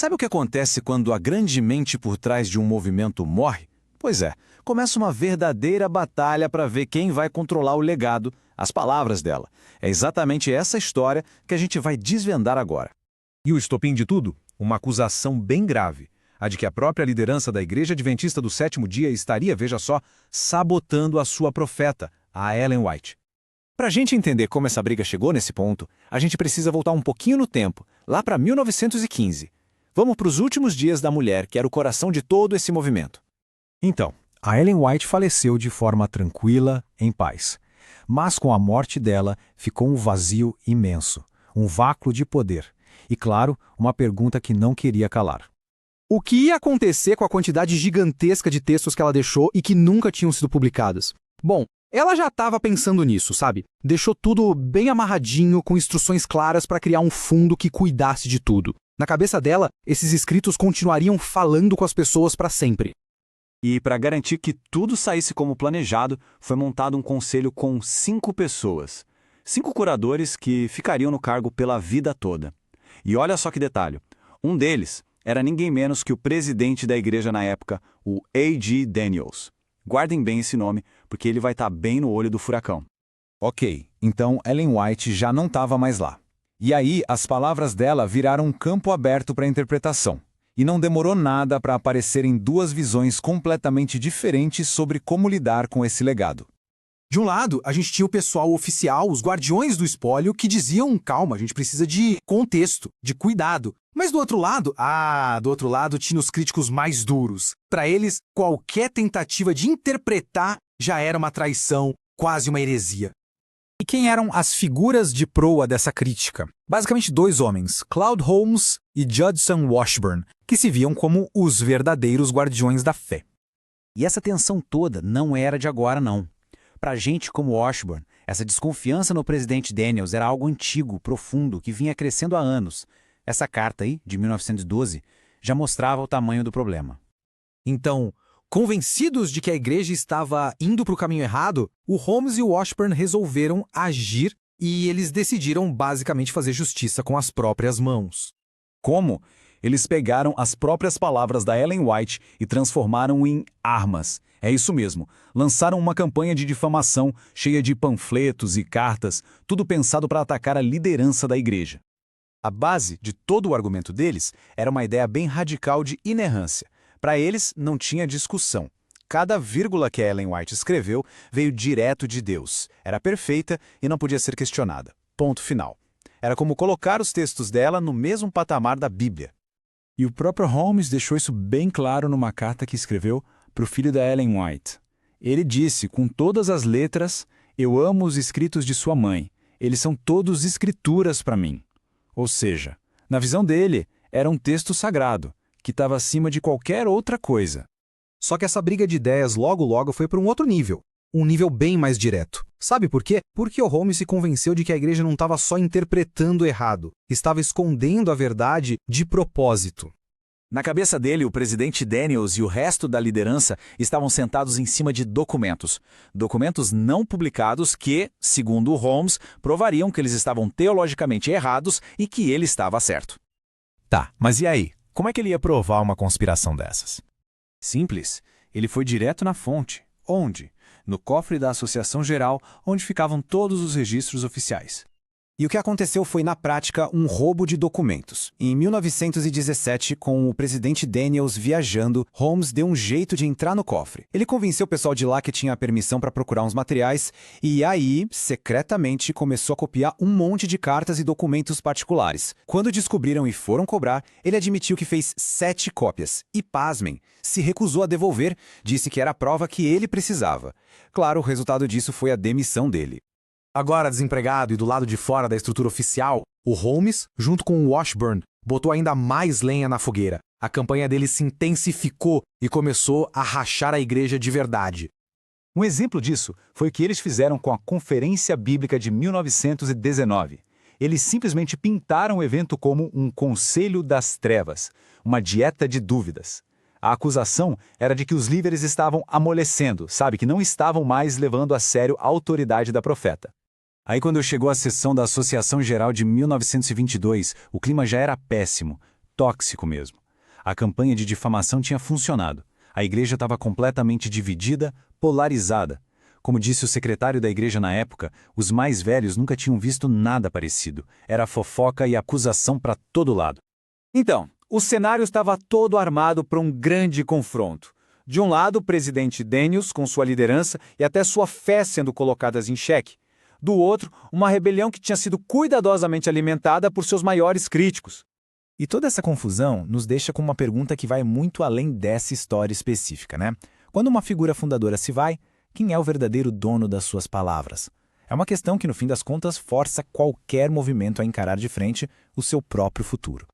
Sabe o que acontece quando a grande mente por trás de um movimento morre? Pois é, começa uma verdadeira batalha para ver quem vai controlar o legado, as palavras dela. É exatamente essa história que a gente vai desvendar agora. E o estopim de tudo? Uma acusação bem grave. A de que a própria liderança da Igreja Adventista do Sétimo Dia estaria, veja só, sabotando a sua profeta, a Ellen White. Para a gente entender como essa briga chegou nesse ponto, a gente precisa voltar um pouquinho no tempo, lá para 1915. Vamos para os últimos dias da mulher, que era o coração de todo esse movimento. Então, a Ellen White faleceu de forma tranquila, em paz. Mas com a morte dela, ficou um vazio imenso, um vácuo de poder. E, claro, uma pergunta que não queria calar. O que ia acontecer com a quantidade gigantesca de textos que ela deixou e que nunca tinham sido publicados? Bom, ela já estava pensando nisso, sabe? Deixou tudo bem amarradinho, com instruções claras para criar um fundo que cuidasse de tudo. Na cabeça dela, esses escritos continuariam falando com as pessoas para sempre. E para garantir que tudo saísse como planejado, foi montado um conselho com 5 pessoas. 5 curadores que ficariam no cargo pela vida toda. E olha só que detalhe, um deles era ninguém menos que o presidente da igreja na época, o A.G. Daniels. Guardem bem esse nome, porque ele vai estar bem no olho do furacão. Ok, então Ellen White já não estava mais lá. E aí, as palavras dela viraram um campo aberto para interpretação. E não demorou nada para aparecerem 2 visões completamente diferentes sobre como lidar com esse legado. De um lado, a gente tinha o pessoal oficial, os guardiões do espólio, que diziam, calma, a gente precisa de contexto, de cuidado. Mas do outro lado tinha os críticos mais duros. Para eles, qualquer tentativa de interpretar já era uma traição, quase uma heresia. E quem eram as figuras de proa dessa crítica? Basicamente 2 homens, Claude Holmes e Judson Washburn, que se viam como os verdadeiros guardiões da fé. E essa tensão toda não era de agora, não. Para gente como Washburn, essa desconfiança no presidente Daniels era algo antigo, profundo, que vinha crescendo há anos. Essa carta aí, de 1912, já mostrava o tamanho do problema. Então, convencidos de que a igreja estava indo para o caminho errado, o Holmes e o Washburn resolveram agir e eles decidiram basicamente fazer justiça com as próprias mãos. Como? Eles pegaram as próprias palavras da Ellen White e transformaram em armas. É isso mesmo. Lançaram uma campanha de difamação cheia de panfletos e cartas, tudo pensado para atacar a liderança da igreja. A base de todo o argumento deles era uma ideia bem radical de inerrância. Para eles, não tinha discussão. Cada vírgula que a Ellen White escreveu veio direto de Deus. Era perfeita e não podia ser questionada. Ponto final. Era como colocar os textos dela no mesmo patamar da Bíblia. E o próprio Holmes deixou isso bem claro numa carta que escreveu para o filho da Ellen White. Ele disse, com todas as letras, eu amo os escritos de sua mãe. Eles são todos escrituras para mim. Ou seja, na visão dele, era um texto sagrado, que estava acima de qualquer outra coisa. Só que essa briga de ideias logo foi para um outro nível. Um nível bem mais direto. Sabe por quê? Porque o Holmes se convenceu de que a igreja não estava só interpretando errado, estava escondendo a verdade de propósito. Na cabeça dele, o presidente Daniels e o resto da liderança estavam sentados em cima de documentos. Documentos não publicados que, segundo o Holmes, provariam que eles estavam teologicamente errados e que ele estava certo. Tá, mas e aí? Como é que ele ia provar uma conspiração dessas? Simples. Ele foi direto na fonte. Onde? No cofre da Associação Geral, onde ficavam todos os registros oficiais. E o que aconteceu foi, na prática, um roubo de documentos. Em 1917, com o presidente Daniels viajando, Holmes deu um jeito de entrar no cofre. Ele convenceu o pessoal de lá que tinha a permissão para procurar uns materiais e aí, secretamente, começou a copiar um monte de cartas e documentos particulares. Quando descobriram e foram cobrar, ele admitiu que fez 7 cópias. E, pasmem, se recusou a devolver, disse que era a prova que ele precisava. Claro, o resultado disso foi a demissão dele. Agora desempregado e do lado de fora da estrutura oficial, o Holmes, junto com o Washburn, botou ainda mais lenha na fogueira. A campanha dele se intensificou e começou a rachar a igreja de verdade. Um exemplo disso foi o que eles fizeram com a Conferência Bíblica de 1919. Eles simplesmente pintaram o evento como um conselho das trevas, uma dieta de dúvidas. A acusação era de que os líderes estavam amolecendo, sabe, que não estavam mais levando a sério a autoridade da profeta. Aí quando chegou a sessão da Associação Geral de 1922, o clima já era péssimo. tóxico mesmo. A campanha de difamação tinha funcionado. A igreja estava completamente dividida, polarizada. Como disse o secretário da igreja na época, os mais velhos nunca tinham visto nada parecido. Era fofoca e acusação para todo lado. Então, o cenário estava todo armado para um grande confronto. De um lado, o presidente Daniels, com sua liderança e até sua fé sendo colocadas em xeque. Do outro, uma rebelião que tinha sido cuidadosamente alimentada por seus maiores críticos. E toda essa confusão nos deixa com uma pergunta que vai muito além dessa história específica, né? Quando uma figura fundadora se vai, quem é o verdadeiro dono das suas palavras? É uma questão que, no fim das contas, força qualquer movimento a encarar de frente o seu próprio futuro.